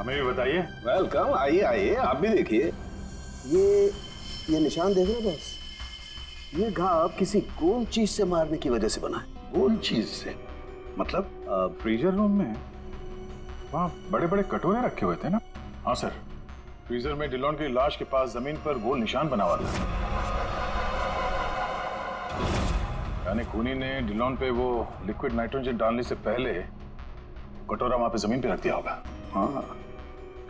हमें भी बताइए। वेलकम, आइए आइए, आप भी देखिए। ये निशान देख रहे हो बस? ये घाव किसी गोल चीज से मारने की वजह से बना है। गोल चीज से मतलब? फ्रीजर रूम में वहाँ बड़े बड़े कटोरे रखे हुए थे ना? हाँ सर, फ्रीजर में डिलॉन की लाश के पास जमीन पर गोल निशान बना हुआ था। यानी खूनी ने डिलॉन पे वो लिक्विड नाइट्रोजन डालने से पहले कटोरा वहां पे जमीन पे रख दिया होगा। हाँ,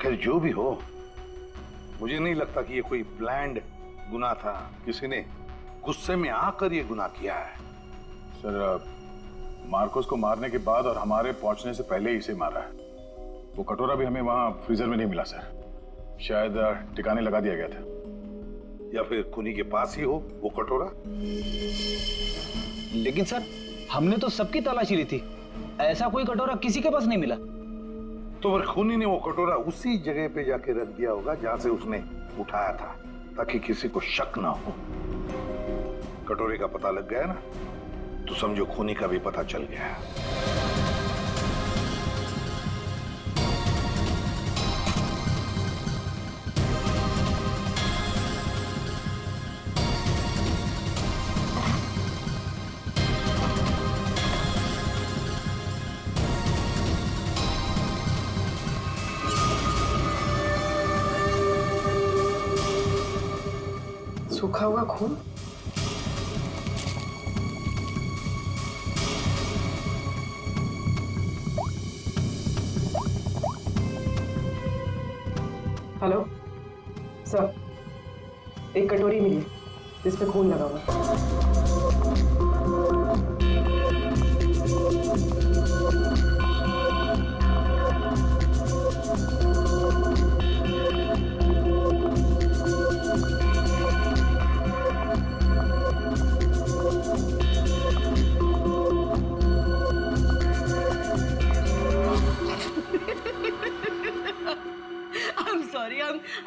खैर जो भी हो, मुझे नहीं लगता कि ये कोई प्लान्ड गुनाह था। किसी ने गुस्से में आकर ये गुनाह किया है। सर, मार्कोस को मारने के बाद और हमारे पहुंचने से पहले ही इसे मारा है। वो कटोरा भी हमें वहां फ्रीजर में नहीं मिला सर। शायद ठिकाने लगा दिया गया था, या फिर खूनी के पास ही हो वो कटोरा। लेकिन सर, हमने तो सबकी तलाशी ली थी, ऐसा कोई कटोरा किसी के पास नहीं मिला। तो फिर खूनी ने वो कटोरा उसी जगह पे जाके रख दिया होगा जहां से उसने उठाया था, ताकि किसी को शक ना हो। कटोरे का पता लग गया ना, तो समझो खूनी का भी पता चल गया। सूखा हुआ खून। हेलो सर, एक कटोरी मिली जिस पे खून लगा हुआ।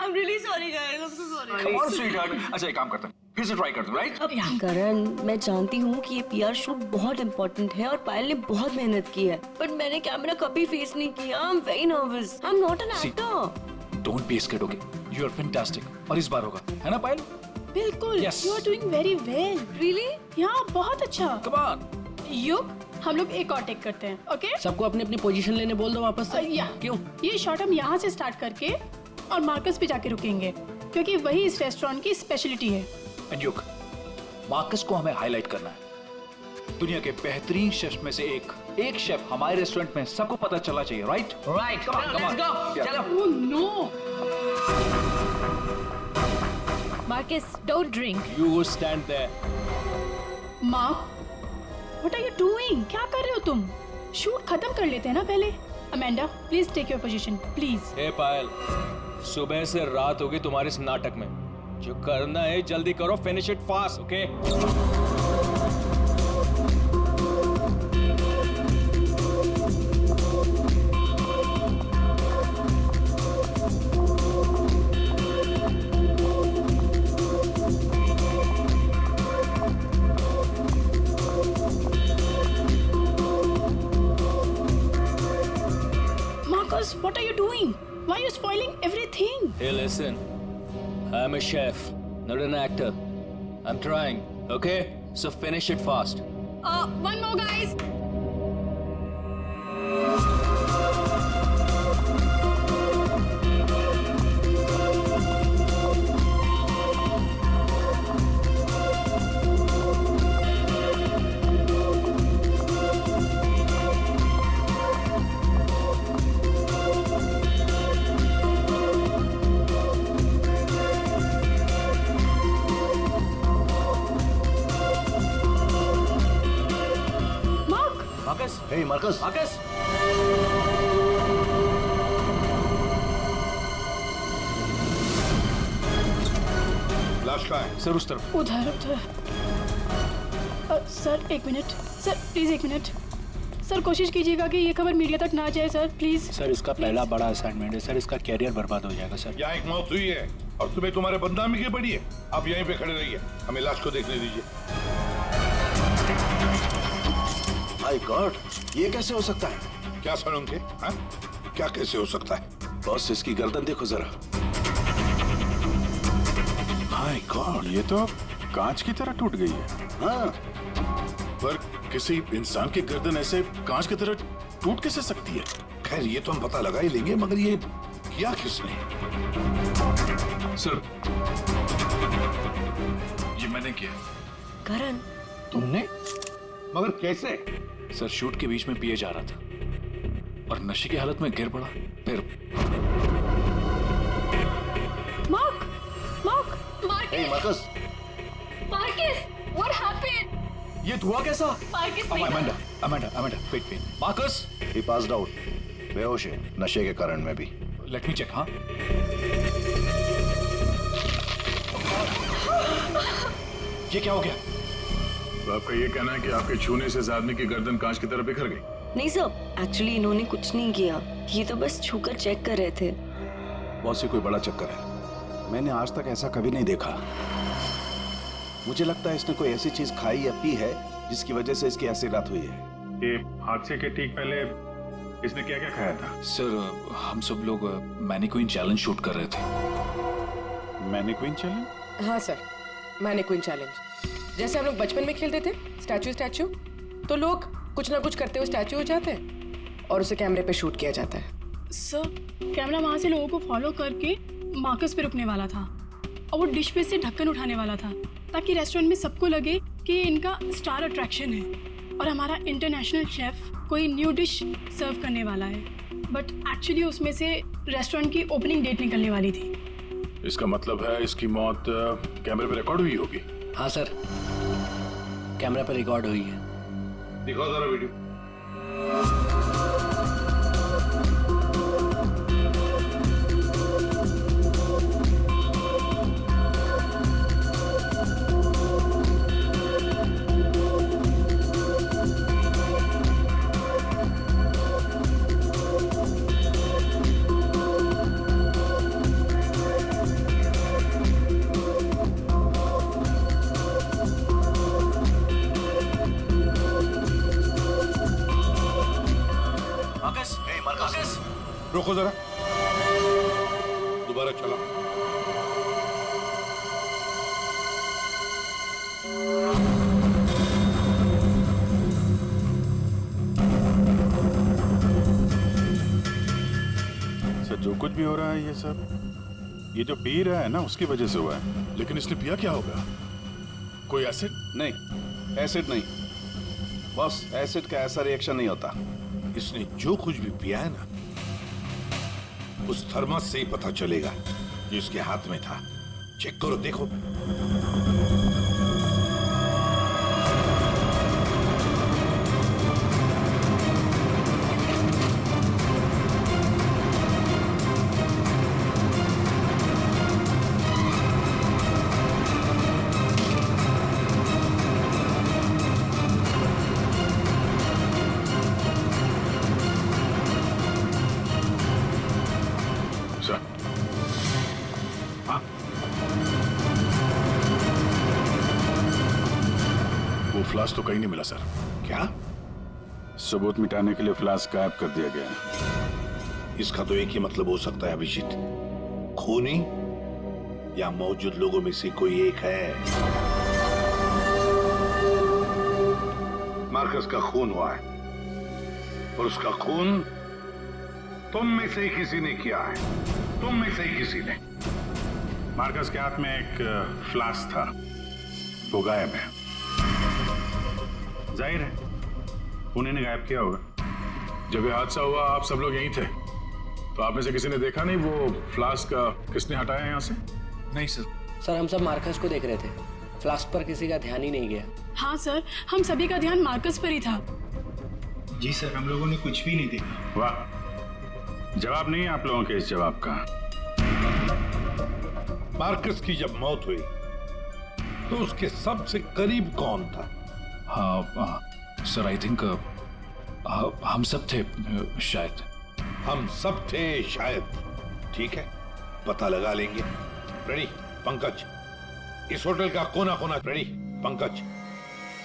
I'm really sorry guys, I'm so sorry. Come on, sweetheart. अच्छा, एक काम करते हैं, फिर से ट्राई करते हैं, राइट? करण, मैं जानती हूँ कि ये पीआर शूट बहुत इम्पोर्टेंट है और पायल ने बहुत मेहनत की है, पर मैंने कैमरा कभी फेस नहीं किया। I'm very nervous. I'm not an actor. Don't be scared, okay? You are fantastic. और इस बार होगा, है ना पायल? बिल्कुल। Yes. You are doing very well. Really? यहाँ बहुत अच्छा। Come on. युग, हम लोग एक और टेक करते हैं, ओके? सबको अपनी अपनी पोजीशन लेने बोल दो वापस से। क्यों? ये शॉट हम यहाँ से स्टार्ट करके और मार्कस पे जाके रुकेंगे, क्योंकि वही इस रेस्टोरेंट की स्पेशलिटी है। एंड युग, मार्कस को हमें हाईलाइट करना है। दुनिया के बेहतरीन शेफ में से एक शेफ हमारे रेस्टोरेंट में सबको पता चलना चाहिए, right? Right, come on, let's go. चलो। Oh no. Marcus, don't drink. You stand there. Mark, what are you doing? क्या कर रहे हो तुम? शूट खत्म कर लेते हैं ना पहले। Amanda, please take your position, please. Hey Payal, सुबह से रात होगी तुम्हारे इस नाटक में। जो करना है जल्दी करो, finish it fast, okay? Marcus, what are you doing? Why are you spoiling everything? Hey, listen. I'm a chef, not an actor. I'm trying, okay? So finish it fast. One more, guys. Hey Marcus, Marcus, लाश कहाँ है? Sir उस तरफ। उधर। Sir एक minute, sir please एक minute. Sir कोशिश कीजिएगा कि ये खबर मीडिया तक ना जाए सर, प्लीज। सर इसका पहला बड़ा असाइनमेंट है सर, इसका कैरियर बर्बाद हो जाएगा सर। यहाँ एक मौत हुई है और तुम्हें तुम्हारे बदनामी की पड़ी है। आप यहीं पे खड़े रहिए, हमें लाश को देखने दीजिए। माय गॉड, ये कैसे हो सकता है? क्या सर उनके? हाँ? क्या कैसे हो सकता है? बॉस इसकी गर्दन देखो जरा। माय गॉड, ये तो कांच की तरह टूट गई है। हाँ पर किसी इंसान की गर्दन ऐसे कांच की तरह टूट कैसे सकती है? खैर ये तो हम पता लगा ही लेंगे, मगर ये किया किसने? सर, ये मैंने किया। करण, तुमने? मगर कैसे? सर, शूट के बीच में पिए जा रहा था और नशे की हालत में गिर पड़ा। फिर Mark, Mark, hey Marcus, Marcus, what happened? ये धुआं कैसा? Marcus, Amanda, wait. Marcus, he passed out, बेहोश है, नशे के कारण में भी। Let me check. हाँ, ये क्या हो गया? तो आपका ये कहना है कि आपके छूने से इस आदमी की गर्दन कांच की तरह बिखर गई? नहीं सर, एक्चुअली इन्होंने कुछ नहीं किया, ये तो बस छूकर चेक कर रहे थे। बॉस, ये कोई बड़ा चक्कर है। मैंने आज तक ऐसा कभी नहीं देखा। मुझे लगता है इसने कोई ऐसी चीज खाई या पी है जिसकी वजह से इसकी ऐसी रात हुई है। ये हादसे के ठीक पहले इसने क्या क्या खाया था? सर, हम सब लोग मैनीक्वीन चैलेंज शूट कर रहे थे। Mannequin challenge? हाँ सर, मैनीक्वीन चैलेंज। जैसे हम लोग बचपन में खेलते थे स्टैचू, तो लोग कुछ ना कुछ करते हुए स्टैचू हो जाते हैं और उसे कैमरे पे शूट किया जाता है। सर, कैमरा वहां से लोगों को फॉलो करके मार्कस पे रुकने वाला था और वो डिश पे से ढक्कन उठाने वाला था ताकि रेस्टोरेंट में सबको लगे कि ये इनका स्टार अट्रैक्शन है और हमारा इंटरनेशनल शेफ कोई न्यू डिश सर्व करने वाला है। बट एक्चुअली उसमें से रेस्टोरेंट की ओपनिंग डेट निकलने वाली थी। इसका मतलब है इसकी मौत कैमरे पे रिकॉर्ड हुई होगी। हाँ सर, कैमरा पर रिकॉर्ड हुई है। दिखाओ जरा वीडियो। मार्कस, रोको जरा, दोबारा चला। सर, जो कुछ भी हो रहा है ये सब ये जो पी रहा है ना उसकी वजह से हुआ है। लेकिन इसने पिया क्या होगा? कोई एसिड? नहीं, एसिड नहीं बॉस, एसिड का ऐसा रिएक्शन नहीं होता। इसने जो कुछ भी पिया है ना, उस थर्मस से ही पता चलेगा जो इसके हाथ में था। चेक करो, देखो। फ्लास्क तो कहीं नहीं मिला सर। क्या? सबूत मिटाने के लिए फ्लास्क गायब कर दिया गया है। इसका तो एक ही मतलब हो सकता है अभिजीत, खूनी या मौजूद लोगों में से कोई एक है। मार्कस का खून हुआ है और उसका खून तुम में से ही किसी ने किया है, तुम में से ही किसी ने। मार्कस के हाथ में एक फ्लास्क था, वो गायब है। जाहिर है उन्हीं ने गायब किया होगा। जब ये हादसा हुआ आप सब लोग यहीं थे, तो आप में से किसी ने देखा नहीं वो फ्लास्क किसने हटाया यहाँ से? नहीं सर। सर, हम सब मार्कस को देख रहे थे, फ्लास्क पर किसी का ध्यान ही नहीं गया। हाँ सर, हम सभी का ध्यान मार्कस पर ही था। जी सर, हम लोगों ने कुछ भी नहीं देखा। वाह, जवाब नहीं है आप लोगों के इस जवाब का। मार्कस की जब मौत हुई तो उसके सबसे करीब कौन था? हाँ सर, आई थिंक हम सब थे शायद। हम सब थे शायद। ठीक है, पता लगा लेंगे। रेडी पंकज, इस होटल का कोना कोना। रेडी पंकज,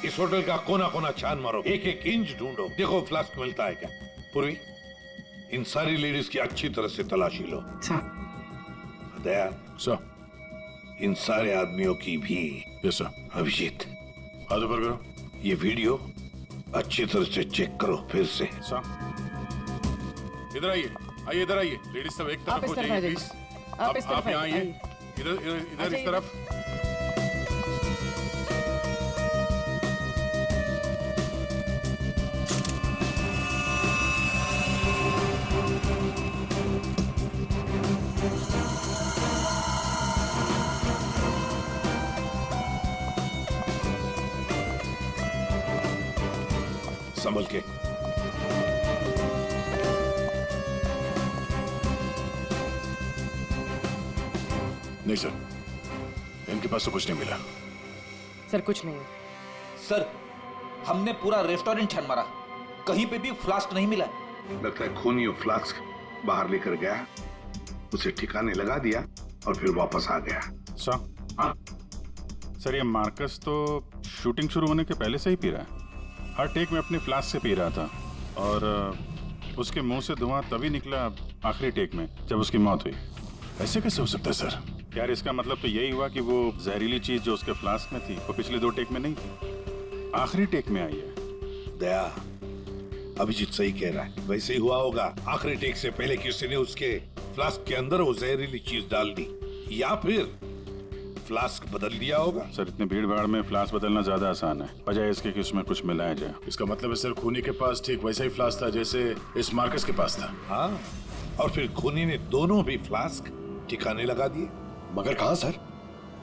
इस होटल का कोना कोना छान मारो, एक एक इंच ढूंढो, देखो फ्लास्क मिलता है क्या। पूर्वी, इन सारी लेडीज की अच्छी तरह से तलाशी लो। सर। दया, सर। इन सारे आदमियों की भी। Yes sir. अभिजीत, हाथ ऊपर करो। ये वीडियो अच्छी तरह से चेक करो फिर से। सर, इधर आइए, आइए इधर आइए। लेडीज सब एक आप तरफ इस हो तरफ जाइए आ जाइए। प्लीज। आप इस तरफ आप यहाँ आइए, आइए, इधर इधर इधर इस तरफ। संभल के। नहीं सर, इनके पास तो कुछ नहीं मिला। सर कुछ नहीं है। सर, हमने पूरा रेस्टोरेंट छान मारा, कहीं पे भी फ्लास्क नहीं मिला। लगता है खूनी और फ्लास्क बाहर लेकर गया, उसे ठिकाने लगा दिया और फिर वापस आ गया। सर, हाँ? सर ये मार्कस तो शूटिंग शुरू होने के पहले से ही पी रहा है। हर टेक में अपने फ्लास्क से पी रहा था और उसके मुंह से धुआं तभी निकला आखिरी टेक में जब उसकी मौत हुई। ऐसे कैसे हो सकता है सर? यार इसका मतलब तो यही हुआ कि वो जहरीली चीज जो उसके फ्लास्क में थी वो पिछले 2 टेक में नहीं थी, आखिरी टेक में आई है। दया, अभिजीत सही कह रहा है, वैसे ही हुआ होगा। आखिरी टेक से पहले किसी ने उसके फ्लास्क के अंदर वो जहरीली चीज डाल दी या फिर फ्लास्क बदल दिया होगा। सर इतनी भीड़ भाड़ में फ्लास्क बदलना ज्यादा आसान है, बजाय इसके कि उसमें कुछ मिलाया जाए। इसका मतलब है सर खूनी के पास ठीक वैसा ही फ्लास्क था जैसे इस मार्कस के पास था। हाँ, और फिर खूनी ने दोनों भी फ्लास्क ठिकाने लगा दिए। मगर कहाँ सर?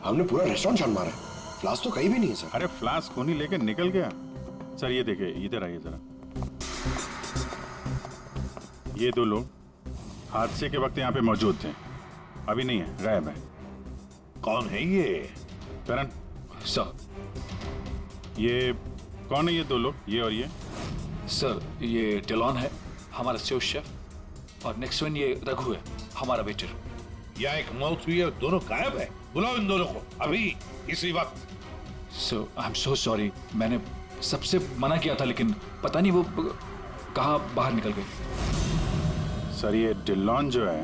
हमने पूरा रेस्टोरेंट छान मारा है, फ्लास्क तो कहीं भी नहीं है सर। अरे फ्लास्क खूनी लेके निकल गया। सर ये देखिए, इधर आइए जरा। ये 2 लोग हादसे के वक्त यहाँ पे मौजूद थे, अभी नहीं है, गायब है। कौन है ये? करण सर, ये कौन है ये 2 लोग, ये और ये? सर ये डेलॉन है, हमारा सेफ शेफ, और नेक्स्ट वन ये रघु है, हमारा वेटर। यहाँ एक मौत हुई है, दोनों गायब है। बुलाओ इन दोनों को अभी, इसी वक्त। सो आई एम सो सॉरी, मैंने सबसे मना किया था लेकिन पता नहीं वो कहाँ बाहर निकल गए। सर ये डिलॉन जो है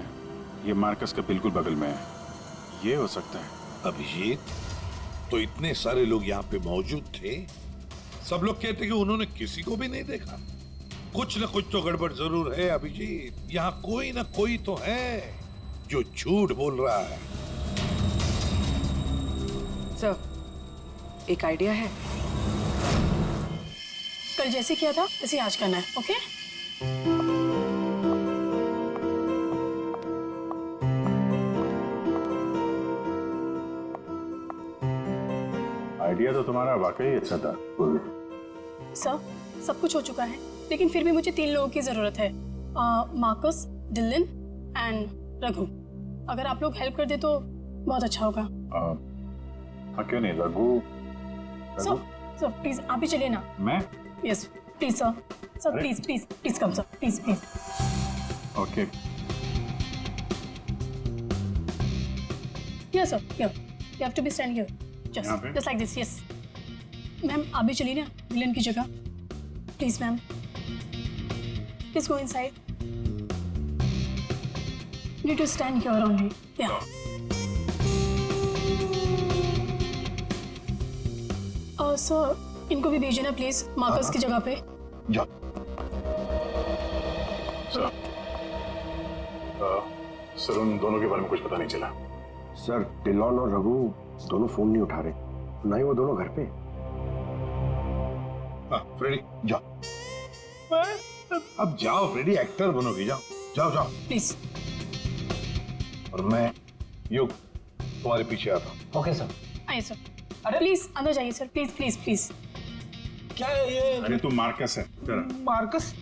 ये मार्कस के बिल्कुल बगल में है, ये हो सकता है। अभिजीत, तो इतने सारे लोग यहाँ पे मौजूद थे, सब लोग कहते कि उन्होंने किसी को भी नहीं देखा। कुछ न कुछ तो गड़बड़ जरूर है अभिजीत। यहाँ कोई ना कोई तो है जो झूठ बोल रहा है। सर एक आइडिया है। कल जैसे किया था वैसे आज करना है, ओके? आइडिया तो तुम्हारा वाकई अच्छा था। सर सब कुछ हो चुका है, लेकिन फिर भी मुझे 3 लोगों की जरूरत है, मार्कस, डिलन एंड रघु। अगर आप लोग हेल्प कर दे तो बहुत अच्छा होगा। हाँ क्यों नहीं, रघु। सर प्लीज आप ही चलिए ना। मैं? Yes please sir. Sir please please please come sir, please please. Okay. Yes sir, here you have to be stand here, just like this. Yes ma'am, आप भी चलिए ना डिलन की जगह, please ma'am. Please go inside. You need to stand here only. Yeah. Sir इनको भी भेजिए ना प्लीज, मार्कस की जगह पे। जा। सर उन दोनों के बारे में कुछ पता नहीं चला। सर डिलॉन और रघु दोनों फोन नहीं उठा रहे, ना ही वो दोनों घर पे। हाँ फ्रेडी जाओ, अब जाओ फ्रेडी, एक्टर बनोगी, जाओ जाओ जाओ प्लीज। और मैं युग तुम्हारे पीछे आता हूँ। Okay sir. आइए सर। अरे प्लीज अंदर जाइए सर, प्लीज प्लीज प्लीज। क्या है ये? अरे तू मार्कस है जरा। मार्कस?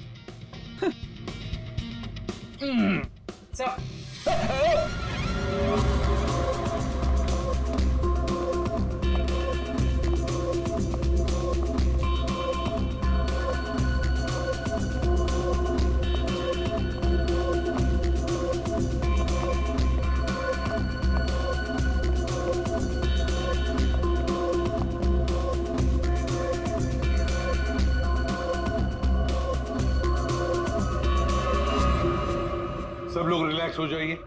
सर रिलैक्स हो जाइए।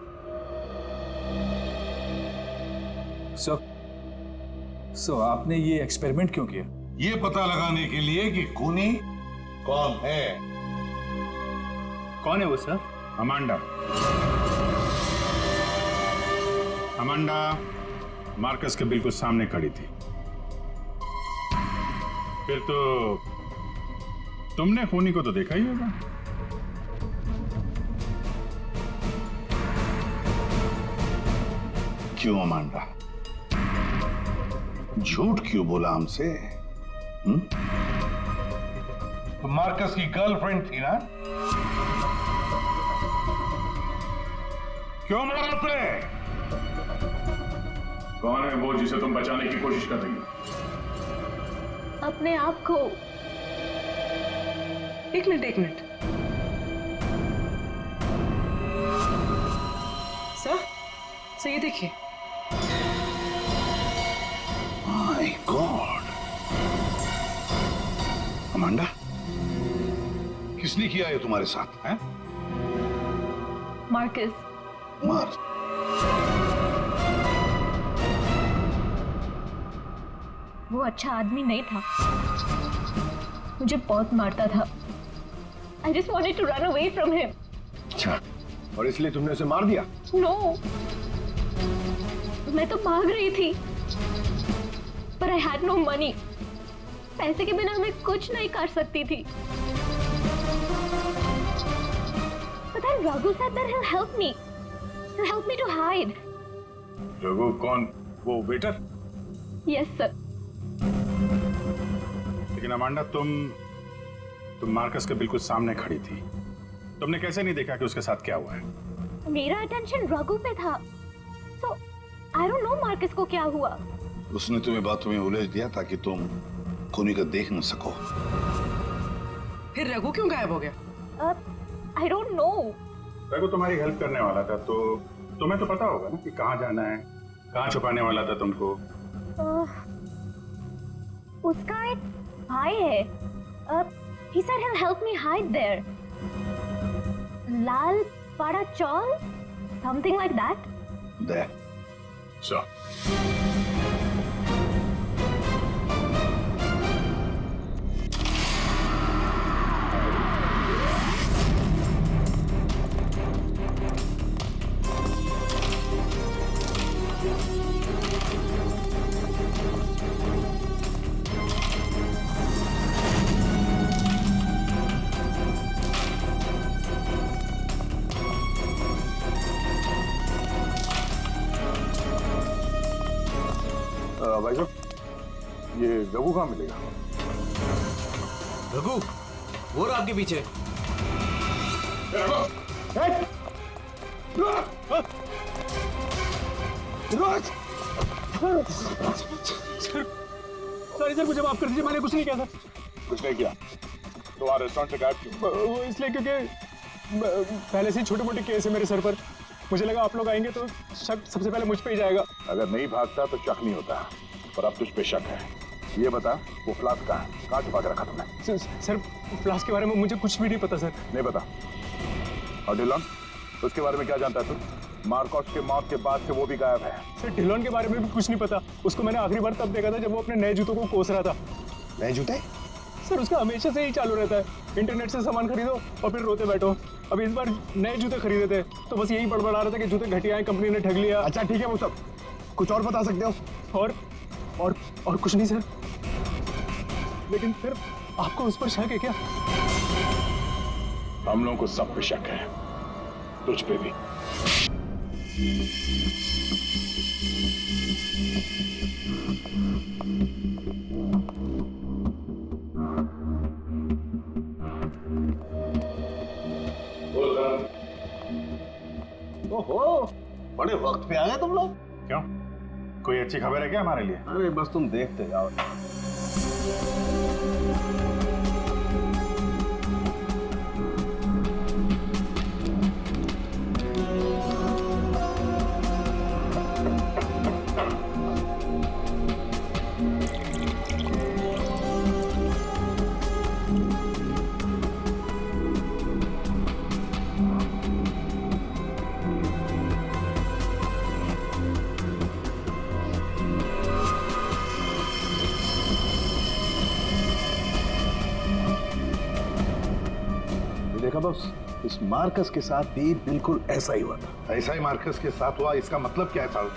सो आपने ये एक्सपेरिमेंट क्यों किया? ये पता लगाने के लिए कि खूनी कौन है। कौन है वो सर? अमांडा। अमांडा मार्कस के बिल्कुल सामने खड़ी थी। फिर तो तुमने खूनी को तो देखा ही होगा। क्यों अमांडा, झूठ क्यों बोला हमसे? तो मार्कस की गर्लफ्रेंड थी ना? क्यों मारा उसे? कौन है वो जिसे तुम बचाने की कोशिश कर रही हो? अपने आप को। एक मिनट। सर ये देखिए। माय गॉड, अमांडा, किसने किया ये तुम्हारे साथ? हैं? मार्कस। मार। वो अच्छा आदमी नहीं था, मुझे बहुत मारता था। I just wanted to run away from him. अच्छा, और इसलिए तुमने उसे मार दिया? No, मैं तो भाग रही थी, पर I had no money. पैसे के बिना मैं कुछ नहीं कर सकती थी। But then Raghu said that he'll help me. He'll help me to hide. Raghu कौन? वो वेटर? Yes, sir. लेकिन अमांडा तुम मार्कस के बिल्कुल सामने खड़ी थी। तुमने कैसे नहीं देखा कि उसके साथ क्या हुआ है? मेरा अटेंशन रघु पे था, so I don't know Marcus को क्या हुआ। उसने तुम्हें बातों में उलझ दिया ताकि तुम खूनी को देख न सको। फिर रघु क्यों गायब हो गया? I don't know. रघु तुम्हारी हेल्प करने वाला था, तो तुम्हें तो पता होगा ना कि कहाँ जाना है, कहाँ छुपाने वाला था तुमको। उसका एक भाई है। He said he'll help me hide there. Lal Pada Chaul? Something like that? There. So. भाई साहब, ये रघु कहाँ मिलेगा? रघु, वो रहा आपके पीछे। सर मुझे माफ कर दीजिए, मैंने कुछ नहीं किया था। कुछ नहीं किया तो वहाँ रेस्टोरेंट से गायब क्यों? वो इसलिए क्योंकि पहले से ही छोटे मोटे केस है मेरे सर पर। मुझे लगा आप लोग आएंगे तो शक सबसे पहले मुझ पे ही जाएगा। अगर नहीं भागता तो शक नहीं होता, पर अब तुझ पे शक है। ये बता, वो फ्लास्क कहाँ है? कहाँ छुपा के रखा तुमने? सर फ्लास्क के बारे में मुझे कुछ भी नहीं पता सर। नहीं पता? और डिलॉन, उसके बारे में क्या जानता है तू? मार्कस के मौत के बाद से वो भी गायब है। सर डिलॉन के बारे में भी कुछ नहीं पता। उसको मैंने आखिरी बार तब देखा था जब वो अपने नए जूतों को कोस रहा था। नए जूते? सर उसका हमेशा से ही चालू रहता है, इंटरनेट से सामान खरीदो और फिर रोते बैठो। अब इस बार नए जूते खरीदे थे तो बस यही बड़बड़ा रहा था कि जूते घटिया हैं, कंपनी ने ठग लिया। अच्छा ठीक है, वो सब कुछ और बता सकते हो? और कुछ नहीं सर। लेकिन फिर आपको उस पर शक है क्या? हम लोगों को सब पे शक है, तुझ पे भी। ओहो, बड़े वक्त पे आ गए तुम लोग। क्यों, कोई अच्छी खबर है क्या हमारे लिए? अरे बस तुम देखते जाओ। का बॉस, इस मार्कस के साथ भी बिल्कुल ऐसा ही हुआ था। ऐसा ही मार्कस के साथ हुआ, इसका मतलब क्या है साहब?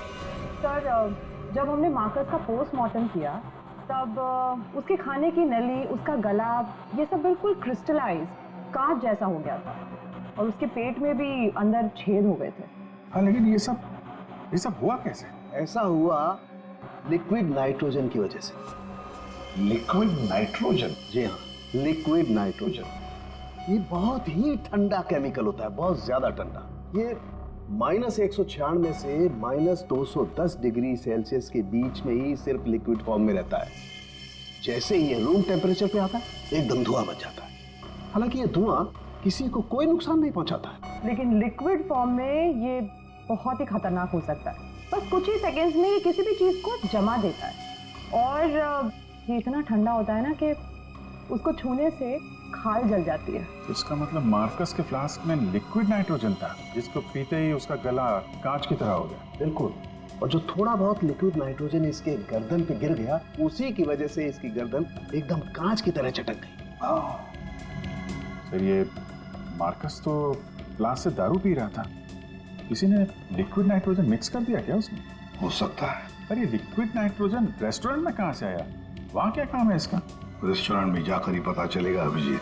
सर, जब हमने मार्कस का पोस्टमार्टम किया तब उसके खाने की नली, उसका गला, ये सब बिल्कुल क्रिस्टलाइज कांच जैसा हो गया था और उसके पेट में भी अंदर छेद हो गए थे। हाँ, लेकिन ये सब हुआ कैसे? ऐसा हुआ लिक्विड नाइट्रोजन की वजह से। Liquid nitrogen? जी हाँ, लिक्विड नाइट्रोजन। ये बहुत ही ठंडा केमिकल होता है, बहुत ज्यादा ठंडा। ये -196 से -210 डिग्री सेल्सियस के बीच में ही सिर्फ लिक्विड फॉर्म में रहता है। जैसे ही ये रूम टेम्परेचर पे आता है एकदम धुआं बन जाता है। हालांकि ये धुआं किसी को कोई नुकसान नहीं पहुंचाता है, लेकिन लिक्विड फॉर्म में ये बहुत ही खतरनाक हो सकता है। बस कुछ ही सेकेंड्स में ये किसी भी चीज को जमा देता है और ये इतना ठंडा होता है ना कि उसको छूने से खाल जल जाती है। इसका मतलब मार्कस के फ्लास्क में लिक्विड नाइट्रोजन था, जिसको पीते ही उसका गला कांच की तरह हो गया। बिल्कुल। और जो थोड़ा बहुत लिक्विड नाइट्रोजन इसके गर्दन पे गिर गया, उसी की वजह से इसकी गर्दन एकदम कांच की तरह चटक गई। फिर ये मार्कस तो फ्लास्क से दारू पी रहा था, किसी ने लिक्विड नाइट्रोजन मिक्स कर दिया क्या उसमें? हो सकता है। पर ये लिक्विड नाइट्रोजन रेस्टोरेंट में कहाँ से आया? वहाँ क्या काम है इसका? रेस्टोरेंट में जाकर ही पता चलेगा अभिजीत।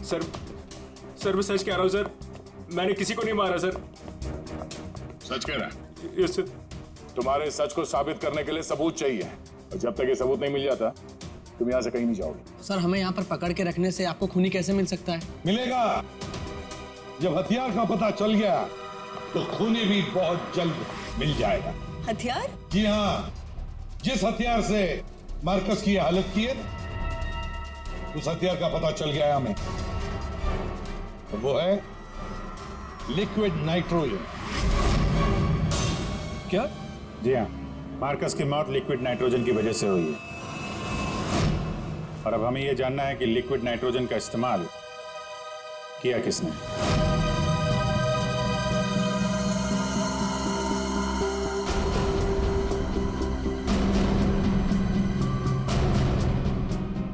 सर मैं सच कह रहा हूँ सर, मैंने किसी को नहीं मारा सर। सच कह रहा है? Yes sir. तुम्हारे सच को साबित करने के लिए सबूत चाहिए, और जब तक ये सबूत नहीं मिल जाता तुम यहाँ से कहीं नहीं जाओगे। सर हमें यहाँ पर पकड़ के रखने से आपको खूनी कैसे मिल सकता है? मिलेगा। जब हथियार का पता चल गया तो खूनी भी बहुत जल्द मिल जाएगा। हथियार? जी हाँ, जिस हथियार से मार्कस की हालत की है उस हथियार का पता चल गया है हमें, और वो है लिक्विड नाइट्रोजन। क्या? जी हाँ, मार्कस की मौत लिक्विड नाइट्रोजन की वजह से हुई है। और अब हमें यह जानना है कि लिक्विड नाइट्रोजन का इस्तेमाल किया किसने।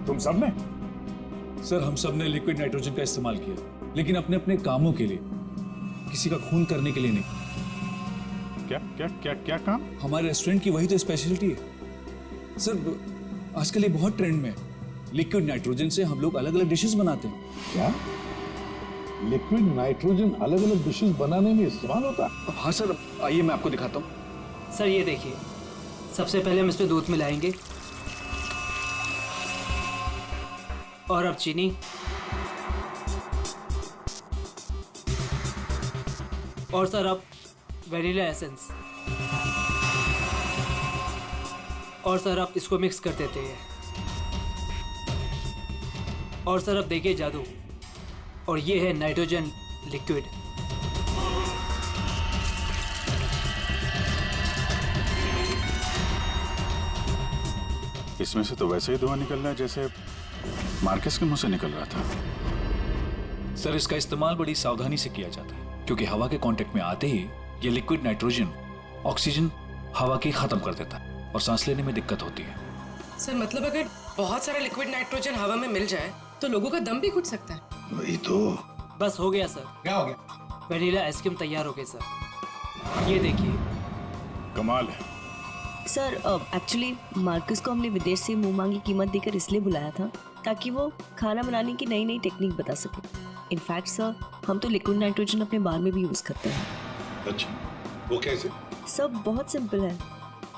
तुम सबने? सर हम सब ने लिक्विड नाइट्रोजन का इस्तेमाल किया, लेकिन अपने अपने कामों के लिए, किसी का खून करने के लिए नहीं। क्या क्या क्या क्या काम? हमारे रेस्टोरेंट की वही तो स्पेशलिटी है सर। आजकल ये बहुत ट्रेंड में है। लिक्विड नाइट्रोजन से हम लोग अलग अलग डिशेस बनाते हैं। क्या लिक्विड नाइट्रोजन अलग अलग डिशेस बनाने में इस्तेमाल होता है? हाँ सर, आइए मैं आपको दिखाता हूँ। सर ये देखिए, सबसे पहले हम इसमें दूध मिलाएंगे और अब चीनी और सर अब वेनिला एसेंस और सर अब इसको मिक्स कर देते हैं। और सर अब देखिए जादू, और ये है नाइट्रोजन लिक्विड। इसमें से तो वैसे ही धुआं निकल रहा है जैसे मार्कस के मुंह से निकल रहा था। सर इसका इस्तेमाल बड़ी सावधानी से किया जाता है, क्योंकि हवा के कांटेक्ट में आते ही ये लिक्विड नाइट्रोजन ऑक्सीजन हवा की खत्म कर देता है और सांस लेने में दिक्कत होती है। सर मतलब अगर बहुत सारा लिक्विड नाइट्रोजन हवा में मिल जाए तो लोगों का दम भी घुट सकता है। वही तो। बस हो गया सर। क्या हो गया? वेनिला आइसक्रीम तैयार हो गई सर, ये देखिए। कमाल है। सर एक्चुअली मार्कस को हमने विदेश से मुंह मांगी कीमत देकर इसलिए बुलाया था ताकि वो खाना बनाने की नई नई टेक्निक बता सके। इनफैक्ट सर हम तो लिक्विड नाइट्रोजन अपने बार में भी यूज करते हैं। अच्छा, वो कैसे? सब बहुत सिंपल है,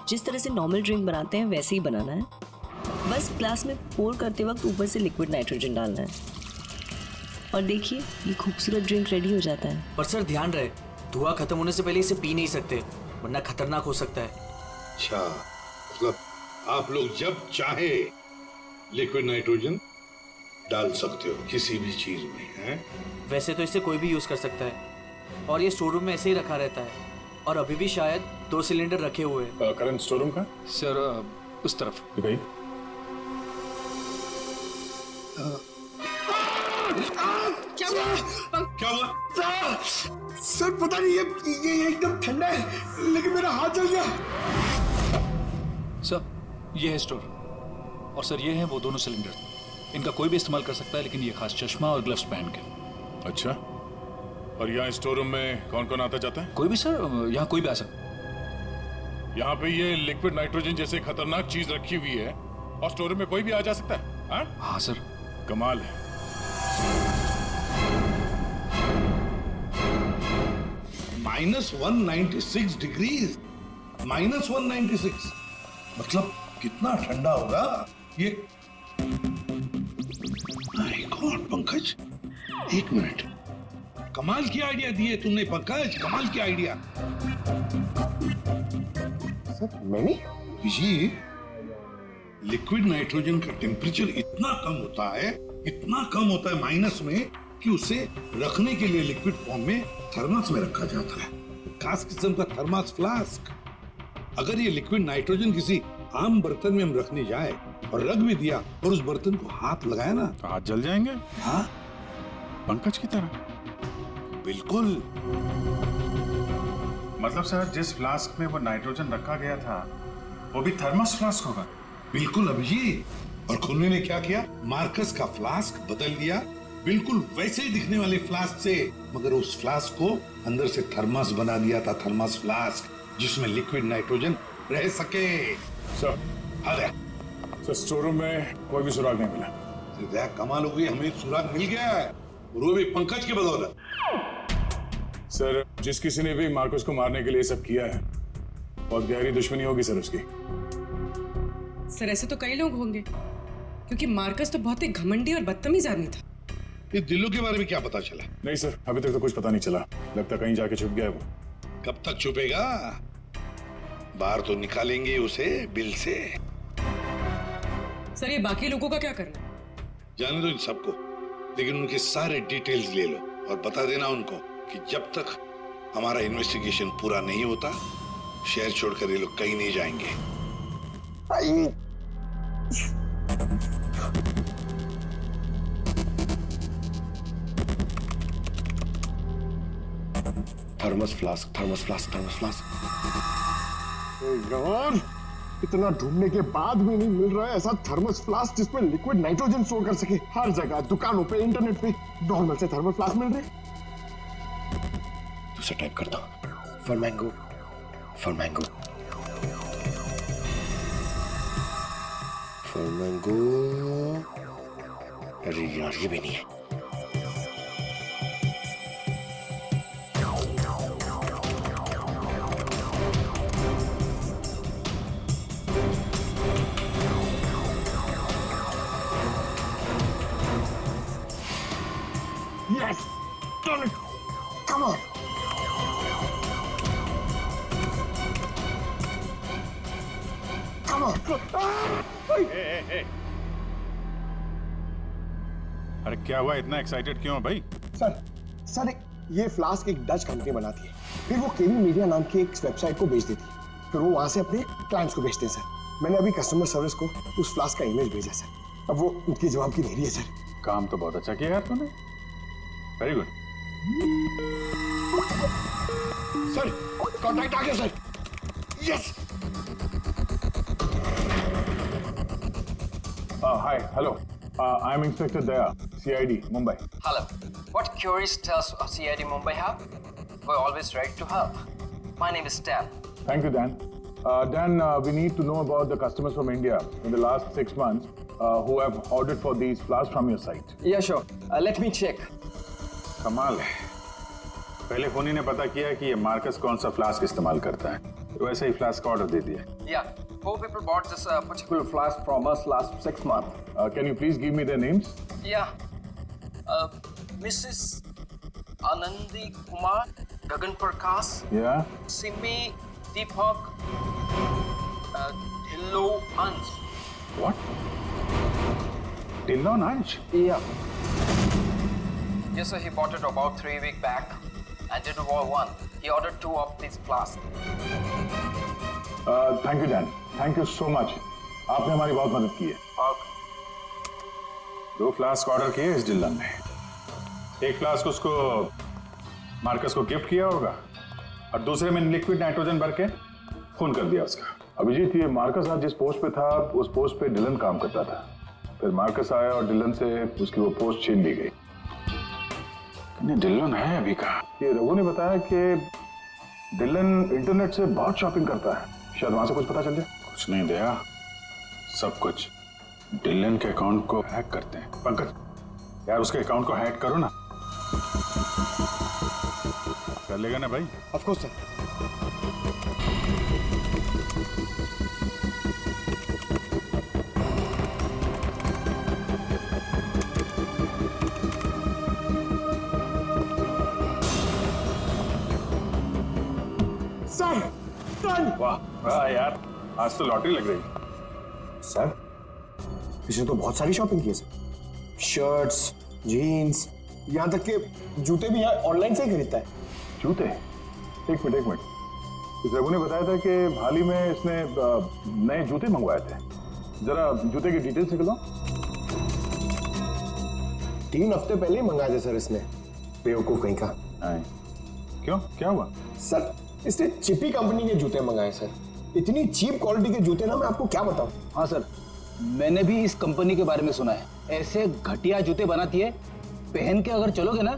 जिस तरह से नॉर्मल ड्रिंक बनाते हैं वैसे ही बनाना है। बस ग्लास में पोर करते वक्त ऊपर से लिक्विड नाइट्रोजन डालना है और देखिए ये खूबसूरत ड्रिंक रेडी हो जाता है। पर सर ध्यान रहे, धुआं खत्म होने से पहले इसे पी नहीं सकते, वरना खतरनाक हो सकता है। अच्छा, मतलब आप लोग जब चाहे लिक्विड नाइट्रोजन डाल सकते हो किसी भी चीज में, हैं? वैसे तो इसे कोई भी यूज कर सकता है और ये स्टोर रूम में ऐसे ही रखा रहता है और अभी भी शायद 2 सिलेंडर रखे हुए हैं। करंट स्टोर रूम का? सर उस तरफ। भाई क्या हुआ? सर पता नहीं, ये एकदम ठंडा है, लेकिन मेरा हाथ जल गया। सर ये है स्टोर और सर ये है वो दोनों सिलेंडर। इनका कोई भी इस्तेमाल कर सकता है, लेकिन ये खास चश्मा और ग्लव्स पहन के। अच्छा, और यहाँ स्टोर रूम में कौन कौन आता जाता है? कोई भी सर, यहाँ कोई भी आ सकता है। यहाँ पे ये लिक्विड नाइट्रोजन जैसे खतरनाक चीज रखी हुई है और स्टोर रूम में कोई भी आ जा सकता है? हाँ? हाँ सर। कमाल है। -196 डिग्रीज, -196 मतलब कितना ठंडा होगा ये? माय गॉड पंकज, एक मिनट, कमाल की आइडिया दिए तुमने पंकज, कमाल की आइडिया। सर मैंने जी, लिक्विड नाइट्रोजन का टेम्परेचर इतना कम होता है माइनस में, कि उसे रखने के लिए लिक्विड फॉर्म में थर्मस में रखा जाता है, खास किस्म का थर्मस फ्लास्क। अगर ये लिक्विड नाइट्रोजन किसी आम बर्तन में हम रखने जाए और रख भी दिया और उस बर्तन को हाथ लगाया ना, तो हाथ जल जाएंगे। हाँ पंकज की तरह। बिल्कुल। मतलब सर, जिस फ्लास्क में वो नाइट्रोजन रखा गया था वो भी थर्मस फ्लास्क होगा? बिल्कुल अभिजीत। और खुन्ने ने क्या किया, मार्कस का फ्लास्क बदल दिया, बिल्कुल वैसे ही दिखने वाले फ्लास्क से, मगर उस फ्लास्क को अंदर से थर्मस बना दिया था, थर्मस फ्लास्क, जिसमें लिक्विड नाइट्रोजन रह सके। सर, अरे सर स्टोर रूम में कोई भी सुराग नहीं मिला। कमाल हो गई, हमें सुराग मिल गया है, और वो भी पंकज की बदौलत। सर, जिस किसी ने भी मार्कस को मारने के लिए सब किया है, बहुत गहरी दुश्मनी होगी सर उसकी। सर ऐसे तो कई लोग होंगे, क्योंकि मार्कस तो बहुत ही घमंडी और बदतमीज आदमी था। ये दिल्लू के बारे में क्या पता चला? नहीं सर, अभी तक तो कुछ पता नहीं चला, लगता कहीं जाके छुप गया है वो। कब तक छुपेगा? बाहर तो निकालेंगे उसे बिल से। सर ये बाकी लोगों का क्या करना? जाने दो इन सबको, लेकिन उनके सारे डिटेल्स ले लो और बता देना उनको कि जब तक हमारा इन्वेस्टिगेशन पूरा नहीं होता, शहर छोड़कर ये लोग कहीं नहीं जाएंगे। Thermos flask, thermos flask, thermos flask. यार, इतना ढूंढने के बाद भी नहीं मिल रहा है ऐसा थर्मस फ्लास्क जिसमें लिक्विड नाइट्रोजन स्टोर कर सके। हर जगह, दुकानों पे, इंटरनेट पे नॉर्मल से थर्मल फ्लास्क मिल रहे। दूसरा टाइप करता हूं, for mango, for mango, for mango. अरे यार, ये भी नहीं है। Yes! Done it! Come on! Come on! अरे क्या हुआ, इतना एक्साइटेड क्यों है भाई? सर ये फ्लास्क एक डच कंपनी बनाती है, फिर वो केवी मीडिया नाम की एक वेबसाइट को बेच देती है, फिर वो वहां से अपने क्लाइंट्स को बेचते हैं सर। मैंने अभी कस्टमर सर्विस को उस फ्लास्क का इमेज भेजा सर, अब वो उनकी जवाब की दे रही है सर। काम तो बहुत अच्छा किया यार तूने, वेरी गुड। सर कॉन्टैक्ट आ गया sir. Yes. Hi, hello. I'm Inspector Daya, CID, Mumbai. Hello. What queries does CID Mumbai have? We're always ready to help. My name is Dan. Thank you, Dan. Dan, we need to know about the customers from India in the last 6 months who have ordered for these flasks from your site. Yeah, sure. Let me check. कमाल है, पहले फोनी ने पता किया कि ये Marcus कौन सा फ्लास्क इस्तेमाल करता है, तो वैसे ही फ्लास्क का ऑर्डर दे दिया। Yeah, 4 people bought this particular flask from us last 6 months. Can you please give me their names? Yeah. Mrs. Anandi Kumar, Gagan Prakash, Yeah. Simi Deepak, Dhillo Ansh. What? Dillon Ansh? Yeah. Yes, sir. He bought it about 3 weeks back and did one. He ordered 2 of these flasks. Thank you, Dan. Thank you so much. आपने हमारी बहुत मदद की है। 2 flask order किए इस Dillon ने, एक फ्लास्क उसको मार्कस को गिफ्ट किया होगा और दूसरे में लिक्विड नाइट्रोजन भर के खून कर दिया उसका। अभिजीत, ये मार्कस आज जिस पोस्ट पे था उस पोस्ट पे डिलन काम करता था। फिर मार्कस आया और डिलन से उसकी वो पोस्ट छीन ली गई। डिलन है अभी कहाँ? ये रघु ने बताया कि डिलन इंटरनेट से बहुत शॉपिंग करता है, शायद वहां से कुछ पता चल जाए। कुछ नहीं दया, सब कुछ डिलन के अकाउंट को हैक करते हैं। पंकज यार उसके अकाउंट को हैक करो ना। कर लेगा ना भाई? Of course sir. वाह वाह यार, आज तो लॉटरी लग रही। सर इसने तो बहुत सारी शॉपिंग की है सर, शर्ट्स, जीन्स, यहाँ तक के जूते भी यहाँ ऑनलाइन से ही खरीदता है। जूते? एक मिनट, इस रघु ने बताया था कि हाल ही में इसने नए जूते मंगवाए थे। जरा जूते की डिटेल्स निकलो। 3 हफ्ते पहले ही मंगाए थे सर इसने, बेवकूफ कहीं का। क्यों, क्या हुआ? सर इसने चिपी कंपनी के जूते मंगाए सर, इतनी चीप क्वालिटी के जूते ना, मैं आपको क्या बताऊं। हाँ सर, मैंने भी इस कंपनी के बारे में सुना है। ऐसे घटिया जूते बनाती है, पहन के अगर चलोगे ना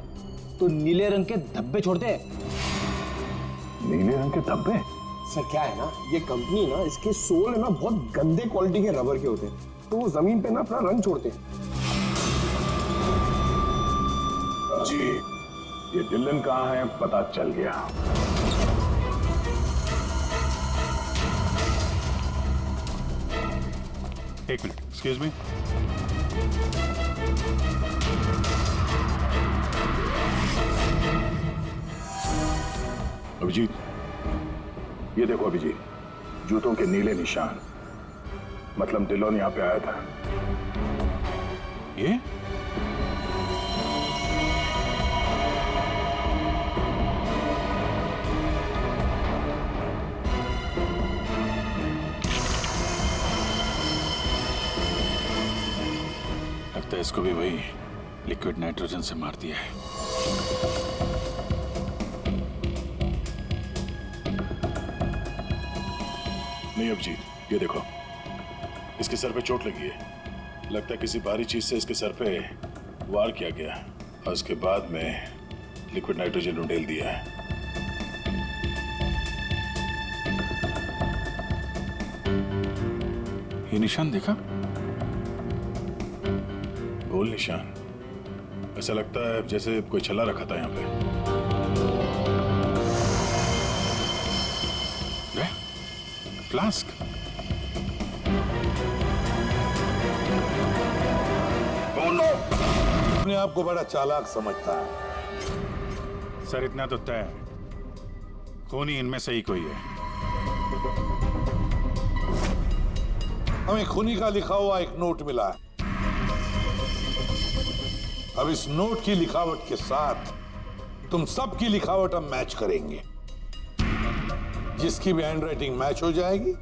तो नीले रंग के धब्बे छोड़ते हैं। नीले रंग के धब्बे? सर क्या है ना, ये कंपनी ना, इसके सोल है ना बहुत गंदे क्वालिटी के रबर के होते हैं, तो वो जमीन पे ना अपना रंग छोड़ते हैं। जी, ये डिलन कहाँ है पता चल गया। एक मिनट, एक्सक्यूज मी। अभिजीत, ये देखो अभिजीत, जूतों के नीले निशान, मतलब डिलन यहाँ पे आया था। ये लगता है इसको भी वही लिक्विड नाइट्रोजन से मार दिया है। नहीं अभिजीत, ये देखो, इसके सर पे चोट लगी है। लगता है किसी भारी चीज से इसके सर पे वार किया गया और उसके बाद में लिक्विड नाइट्रोजन उंडेल दिया है। ये निशान देखा? गोल निशान, ऐसा लगता है जैसे कोई छल्ला रखा था यहाँ पे। फ्लास्क। अपने आप को बड़ा चालाक समझता है। सर इतना तो तय है, खूनी इनमें से ही कोई है। हमें खूनी का लिखा हुआ एक नोट मिला है। अब इस नोट की लिखावट के साथ तुम सबकी लिखावट हम मैच करेंगे। जिसकी भी हैंडराइटिंग मैच हो जाएगी,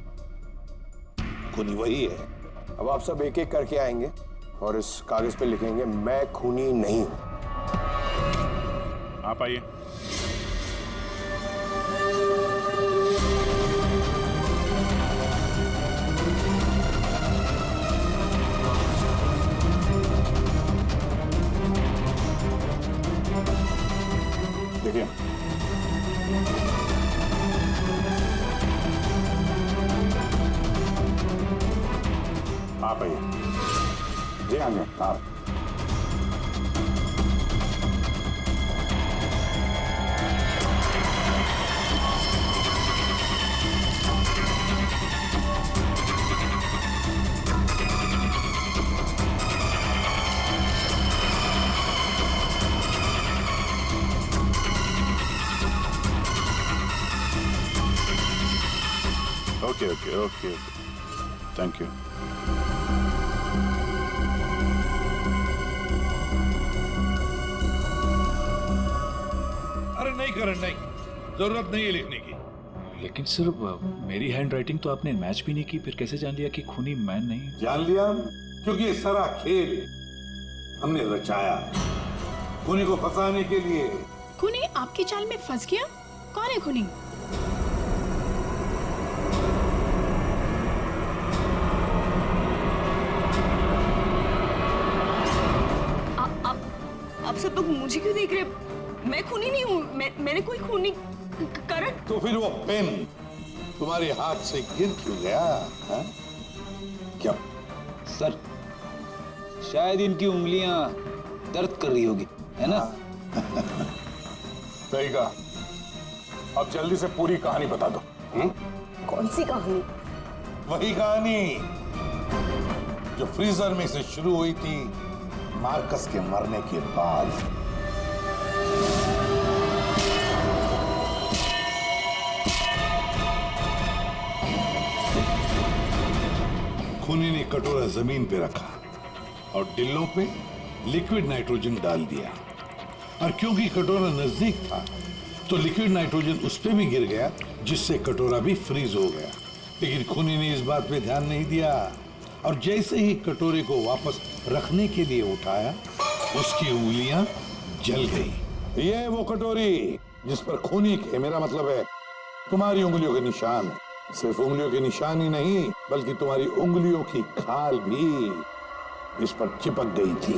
खूनी वही है। अब आप सब एक एक करके आएंगे और इस कागज पे लिखेंगे, मैं खूनी नहीं हूं। आप आइए। देखिए, आप आइए। जी हाँ जी, आप। Okay okay okay, thank you. अरे नहीं करण, नहीं, जरूरत नहीं है लिखने की। लेकिन सर मेरी हैंडराइटिंग तो आपने मैच भी नहीं की, फिर कैसे जान लिया कि खूनी मैं नहीं? जान लिया क्योंकि ये सारा खेल हमने रचाया है खूनी को फंसाने के लिए। खूनी आपकी चाल में फंस गया? कौन है खूनी? सब लोग मुझे क्यों देख रहे? मैं खूनी नहीं हूँ, मैंने कोई खून नहीं करण। तो फिर वो पेन तुम्हारे हाथ से गिर क्यों गया? हा? क्या सर, शायद इनकी उंगलियां दर्द कर रही होगी, है ना? सही कहा। अब जल्दी से पूरी कहानी बता दो। कौन सी कहानी? वही कहानी जो फ्रीजर में से शुरू हुई थी मार्कस के मरने के बाद। खूनी ने कटोरा जमीन पे रखा और डिल्लों पे लिक्विड नाइट्रोजन डाल दिया, और क्योंकि कटोरा नजदीक था तो लिक्विड नाइट्रोजन उस पे भी गिर गया, जिससे कटोरा भी फ्रीज हो गया। लेकिन खूनी ने इस बात पे ध्यान नहीं दिया, और जैसे ही कटोरे को वापस रखने के लिए उठाया, उसकी उंगलियां जल गई। ये वो कटोरी जिस पर खूनी के, मेरा मतलब है तुम्हारी उंगलियों के निशान है। सिर्फ उंगलियों के निशान ही नहीं, बल्कि तुम्हारी उंगलियों की खाल भी इस पर चिपक गई थी।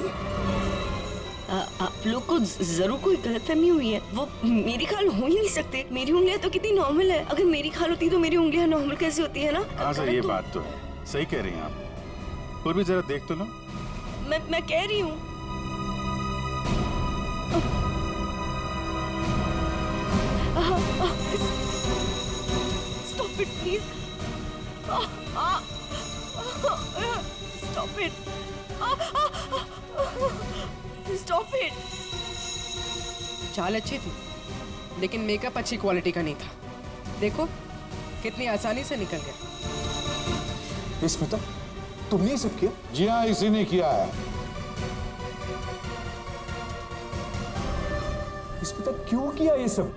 आप लोग को जरूर कोई गलतफहमी हुई है। वो मेरी खाल हो ही नहीं सकते। मेरी उंगलियां तो कितनी नॉर्मल है। अगर मेरी खाल होती तो मेरी उंगलियां नॉर्मल कैसे होती है ना? हाँ सर, ये बात तो है, सही कह रही हैं आप। और भी जरा देख तो लो। मैं कह रही हूँ। Stop it, please. Stop it. Stop it. चाल अच्छी थी, लेकिन मेकअप अच्छी क्वालिटी का नहीं था। देखो कितनी आसानी से निकल गया। स्मिता, तुमने ये सब किया? जी हाँ, इसी ने किया है। स्मिता, क्यों किया ये सब?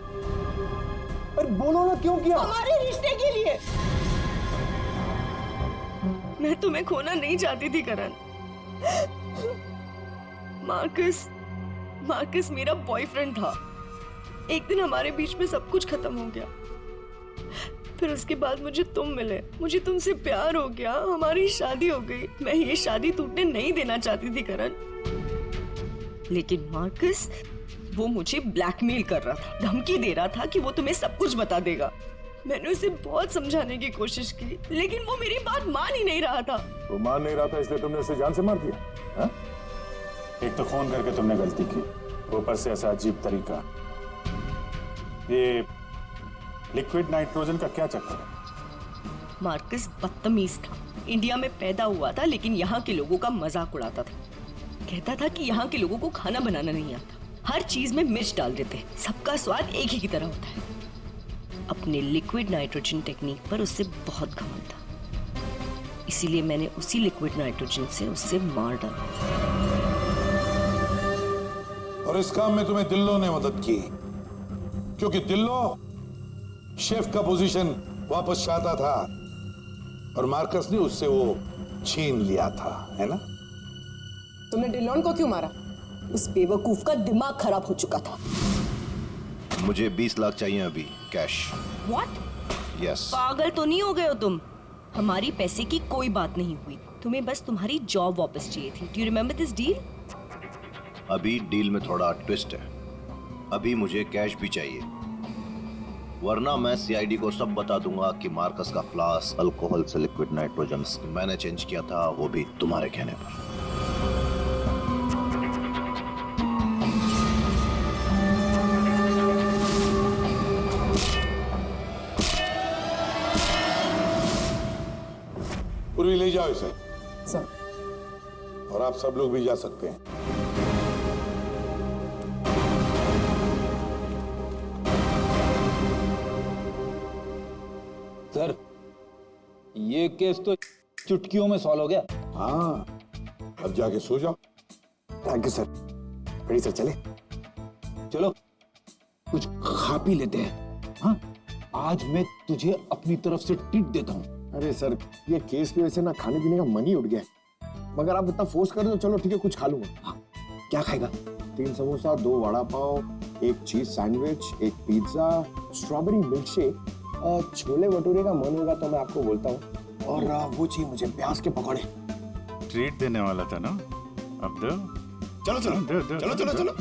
अरे बोलो ना, क्यों किया? हमारे रिश्ते के लिए। मैं तुम्हें खोना नहीं चाहती थी करण। मार्कस मेरा बॉयफ्रेंड था। एक दिन हमारे बीच में सब कुछ खत्म हो गया। फिर उसके बाद मुझे तुम मिले, मुझे तुमसे प्यार हो गया, हमारी शादी हो गई। मैं ये शादी टूटने नहीं देना चाहती थी करण, लेकिन मार्कस वो मुझे ब्लैकमेल कर रहा था, धमकी दे रहा था कि वो तुम्हें सब कुछ बता देगा। मैंने उसे बहुत समझाने की कोशिश की, लेकिन वो मेरी बात मान ही नहीं रहा था। वो मान नहीं रहा था, इसलिए तुमने उसे जान से मार दिया? हा? एक तो फोन करके तुमने गलती की, ऊपर से ऐसा अजीब तरीका। ये लिक्विड नाइट्रोजन का क्या चक्कर है? मार्कस बदतमीज था। इंडिया में पैदा हुआ था, लेकिन यहाँ के लोगों का मजाक उड़ाता था। कहता था कि यहाँ के लोगों को खाना बनाना नहीं आता, हर चीज में मिर्च डाल देते हैं, सबका स्वाद एक ही की तरह होता है। अपने लिक्विड नाइट्रोजन टेक्निक पर उससे बहुत घमंड था, इसीलिए मैंने उसी लिक्विड नाइट्रोजन से उससे मार डाला। और इस काम में तुम्हें दिल्लो ने मदद की, क्योंकि दिल्लो शेफ का पोजीशन वापस चाहता था, और मार्कस ने उससे वो छीन लिया था, है ना? तुमने डिलॉन को क्यों मारा? उस बेवकूफ का दिमाग खराब हो चुका था। मुझे 20 लाख चाहिए अभी, कैश। What? यस। पागल तो नहीं हो गए हो तुम? हमारी पैसे की कोई बात नहीं हुई, तुम्हें बस तुम्हारी जॉब वापस चाहिए थी। Do you remember this deal? अभी डील में थोड़ा ट्विस्ट है। अभी मुझे कैश भी चाहिए, वरना मैं सीआईडी को सब बता दूंगा कि मार्कस का फ्लास्क अल्कोहल से लिक्विड नाइट्रोजन मैंने चेंज किया था, वो भी तुम्हारे कहने पर। पूर्वी ले जाओ इसे। सर। और आप सब लोग भी जा सकते हैं। सर, ये केस तो चुटकियों में सॉल्व हो गया। हाँ, अब जाके सो जाओ। Thank you sir. Ready sir, चले? चलो कुछ खा पी लेते हैं। हाँ, आज मैं तुझे अपनी तरफ से ट्रीट देता हूँ। अरे सर, ये केस की वजह से ना खाने पीने का मन ही उठ गया है। मगर आप इतना फोर्स कर दो, चलो ठीक है, कुछ खा लूंगा। हाँ, क्या खाएगा? 3 samosa, 2 vada pav, 1 cheese sandwich, 1 pizza, strawberry milk shake, chole bhature का मन होगा तो मैं आपको बोलता हूँ, और वो चाहिए मुझे प्याज के पकौड़े। ट्रीट देने वाला था ना, अब दो। चलो चलो दो, चलो चलो चलो